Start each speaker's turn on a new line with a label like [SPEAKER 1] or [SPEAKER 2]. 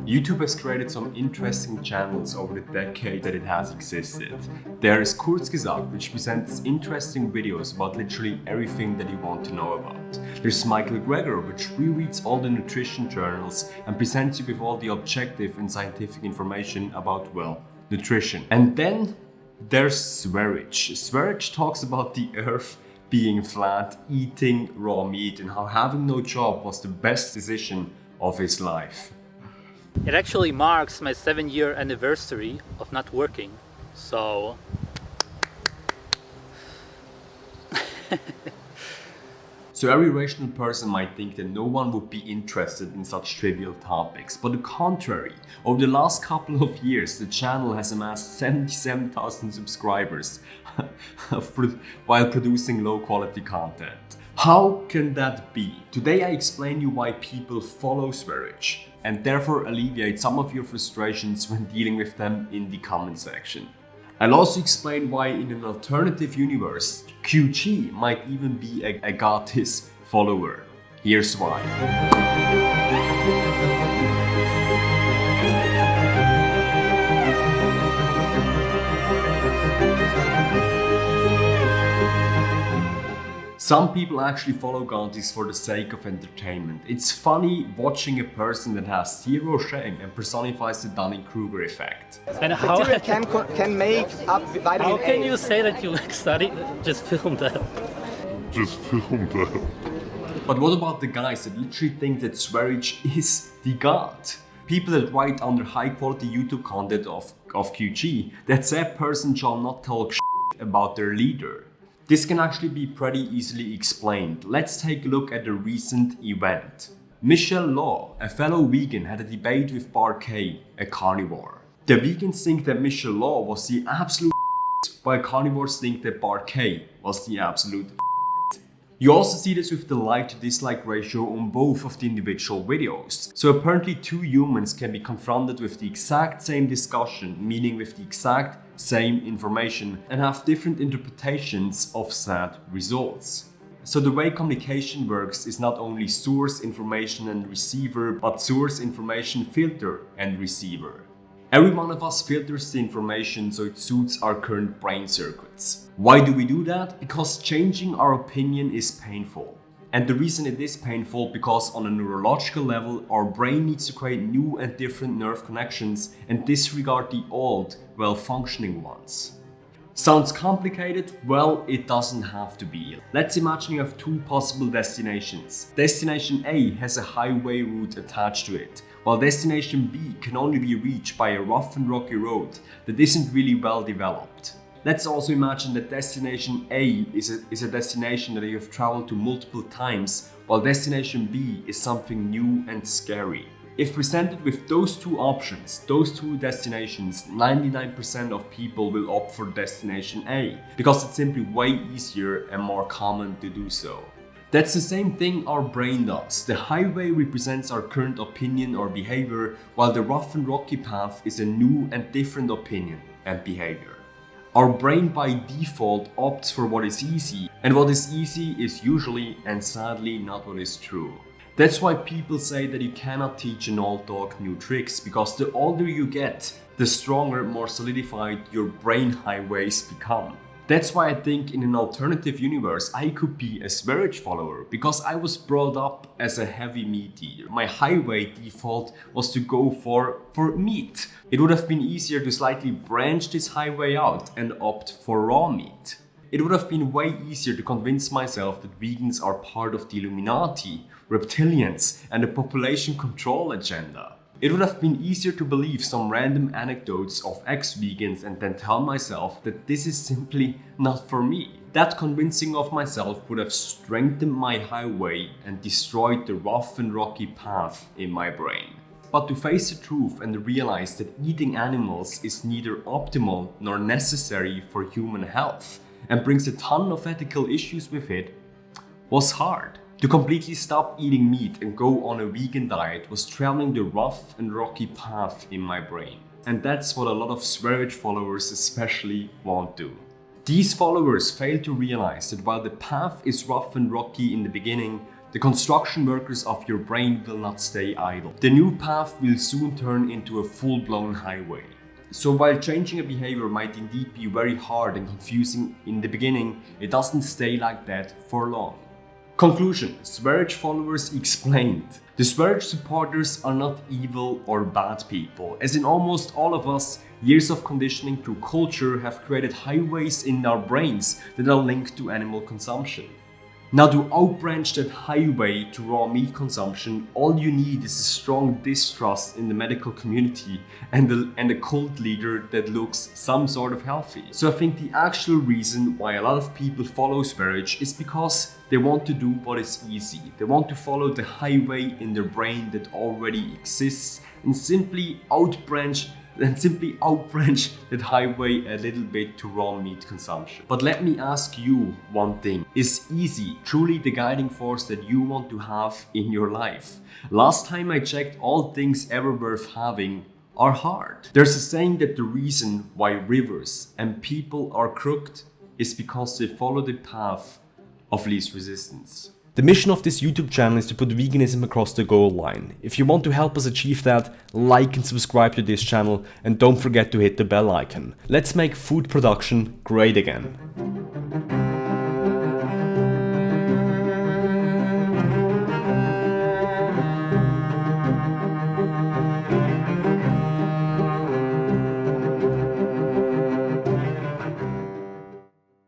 [SPEAKER 1] YouTube has created some interesting channels over the decade that it has existed. There is Kurzgesagt, which presents interesting videos about literally everything that you want to know about. There's McGregor, which rereads all the nutrition journals and presents you with all the objective and scientific information about, well, nutrition. And then there's Sv3rige. Sv3rige talks about the earth being flat, eating raw meat, and how having no job was the best decision of his life.
[SPEAKER 2] It actually marks my 7-year anniversary of not working, so...
[SPEAKER 1] So every rational person might think that no one would be interested in such trivial topics, but the contrary. Over the last couple of years, the channel has amassed 77,000 subscribers while producing low quality content. How can that be? Today I explain you why people follow Sv3rige and therefore alleviate some of your frustrations when dealing with them in the comment section. I'll also explain why in an alternative universe, QG might even be a Gatis follower. Here's why. Some people actually follow Gatis for the sake of entertainment. It's funny watching a person that has zero shame and personifies the Dunning Kruger effect.
[SPEAKER 2] And how
[SPEAKER 3] can make up vitamin
[SPEAKER 2] How can
[SPEAKER 3] A.
[SPEAKER 2] you say that you study? Just film that.
[SPEAKER 1] But what about the guys that literally think that Sv3rige is the god? People that write under high quality YouTube content of QG, that said person shall not talk shit about their leader. This can actually be pretty easily explained. Let's take a look at a recent event. Michelle Law, a fellow vegan, had a debate with Bar K, a carnivore. The vegans think that Michelle Law was the absolute while carnivores think that Bar K was the absolute. You also see this with the like to dislike ratio on both of the individual videos. So apparently two humans can be confronted with the exact same discussion, meaning with the exact same information, and have different interpretations of said results. So the way communication works is not only source, information and receiver, but source, information, filter and receiver. Every one of us filters the information so it suits our current brain circuits. Why do we do that? Because changing our opinion is painful. And the reason it is painful because on a neurological level, our brain needs to create new and different nerve connections and disregard the old, well-functioning ones. Sounds complicated? Well, it doesn't have to be. Let's imagine you have two possible destinations. Destination A has a highway route attached to it, while destination B can only be reached by a rough and rocky road that isn't really well developed. Let's also imagine that destination A is a destination that you have traveled to multiple times, while destination B is something new and scary. If presented with those two options, those two destinations, 99% of people will opt for destination A, because it's simply way easier and more common to do so. That's the same thing our brain does. The highway represents our current opinion or behavior, while the rough and rocky path is a new and different opinion and behavior. Our brain by default opts for what is easy, and what is easy is usually and sadly not what is true. That's why people say that you cannot teach an old dog new tricks, because the older you get, the stronger, more solidified your brain highways become. That's why I think in an alternative universe I could be a Sv3rige follower, because I was brought up as a heavy meat eater. My highway default was to go for meat. It would have been easier to slightly branch this highway out and opt for raw meat. It would have been way easier to convince myself that vegans are part of the Illuminati, reptilians and the population control agenda. It would have been easier to believe some random anecdotes of ex-vegans and then tell myself that this is simply not for me. That convincing of myself would have strengthened my highway and destroyed the rough and rocky path in my brain. But to face the truth and realize that eating animals is neither optimal nor necessary for human health and brings a ton of ethical issues with it was hard. To completely stop eating meat and go on a vegan diet was traveling the rough and rocky path in my brain. And that's what a lot of Sv3rige followers especially won't do. These followers fail to realize that while the path is rough and rocky in the beginning, The construction workers of your brain will not stay idle. The new path will soon turn into a full-blown highway. So while changing a behavior might indeed be very hard and confusing in the beginning, it doesn't stay like that for long. Conclusion: Sv3rige followers explained. The Sv3rige supporters are not evil or bad people. As in almost all of us, years of conditioning through culture have created highways in our brains that are linked to animal consumption. Now, to outbranch that highway to raw meat consumption, all you need is a strong distrust in the medical community and a cult leader that looks some sort of healthy. So I think the actual reason why a lot of people follow Sv3rige is because they want to do what is easy. They want to follow the highway in their brain that already exists and simply outbranch that highway a little bit to raw meat consumption. But let me ask you one thing. Is easy truly the guiding force that you want to have in your life? Last time I checked, all things ever worth having are hard. There's a saying that the reason why rivers and people are crooked is because they follow the path of least resistance. The mission of this YouTube channel is to put veganism across the goal line. If you want to help us achieve that, like and subscribe to this channel and don't forget to hit the bell icon. Let's make food production great again.